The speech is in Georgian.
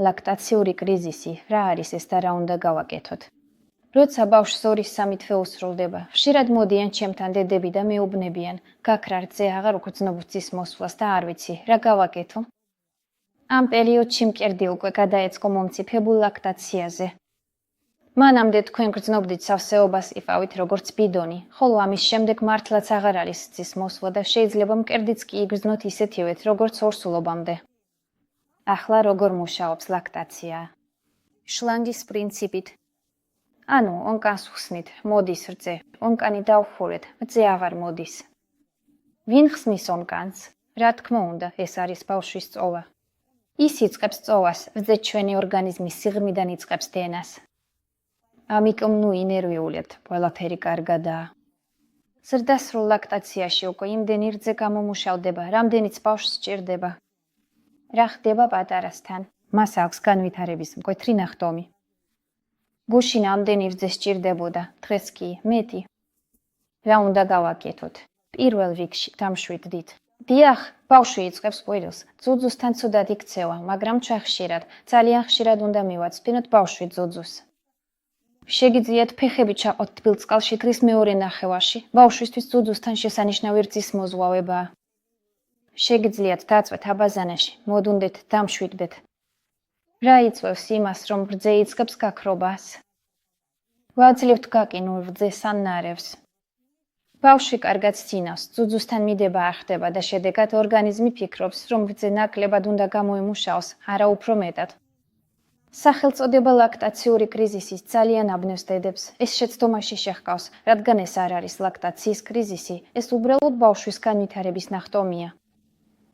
ლაქტაციური კრიზისი რა არის ეს და რა უნდა გავაკეთოთ? როცა ბავშვს 2-3 თვე უსრულდება, ხშირად მოდიან ჩემთან დედები და მეუბნებიან, გაქრა რძე აღარ უგრძნობ ძის მოსვლას და არ ვიცი, რა გავაკეთო? ამ პერიოდში მკერდი უკვე გადაეწყო მომწიფებულ ლაქტაციაზე. მანამდე თქვენ გრძნობდით სავსეობას იყავით როგორც ბიდონი, ხოლო ამის შემდეგ მართლაც აღარ არის ძის მოსვლა და შეიძლება მკერდიც კი იგრძნოთ ისეთივეთ, როგორც ორსულობამდე. ახლა როგორ მუშაობს ლაქტაცია? შლანგის პრინციპით. ანუ ონკანს ხსნით, მოდის რძე, ონკანი დავხურეთ, რძე აღარ მოდის. ვინ ხსნის ონკანს? რა თქმა უნდა, ეს არის ბავშვის წოვა. ის იწყებს წოვას, რძე ჩვენი ორგანიზმის სიღრმიდან იწყებს დენას. ამიტომ ნუ ინერვიულებთ, ყველაფერი კარგადაა. ზრდასრულ ლაქტაციაში უკვე იმდენი რძე გამომუშავდება, რამდენიც ბავშვს სჭირდება. რა ხდება პატარასთან? მას აქვს განვითარების მკვეთრი ნახტომი. გუშინ ამდენი რძე სჭირდებოდა, დღეს კი მეტი. რა უნდა გავაკეთოთ? პირველ რიგში დამშვიდდით. დიახ, ბავშვი იწყებს ყვირილს, ძუძუსთან ცუდად იქცევა, მაგრამ ჩახშირად, ძალიან ხშირად უნდა მივაცვდინოთ ბავშვი ძუძუს. შეგიძლიათ ფეხები ჩაყოთ თბილ წყალში დღის მეორე ნახევარში, ბავშვისთვის ძუძუსთან შესანიშნავი რძის მოზღვავებაა. შეგიძლიათ დაწვეთ აბაზანაში, მოდუნდეთ, დამშვიდდეთ. რა იწვევს იმას, რომ რძე იწყებს გაქრობას? ვაძლევთ გაკინულ რძეს ან ნარევს. ბავშვი კარგად სცინავს, ძუძუსთან მიდება არ ხდება და შედეგად ორგანიზმი ფიქრობს, რომ რძე ნაკლებად უნდა გამოიმუშაოს, არა უფრო მეტად. სახელწოდება ლაქტაციური კრიზისის ძალიან აბნევს დედებს. ეს შეცდომაში შეჰყავს, რადგან ეს არ არის ლაქტაციის კრიზისი, ეს უბრალოდ ბავშვის განვითარების ნახტომია.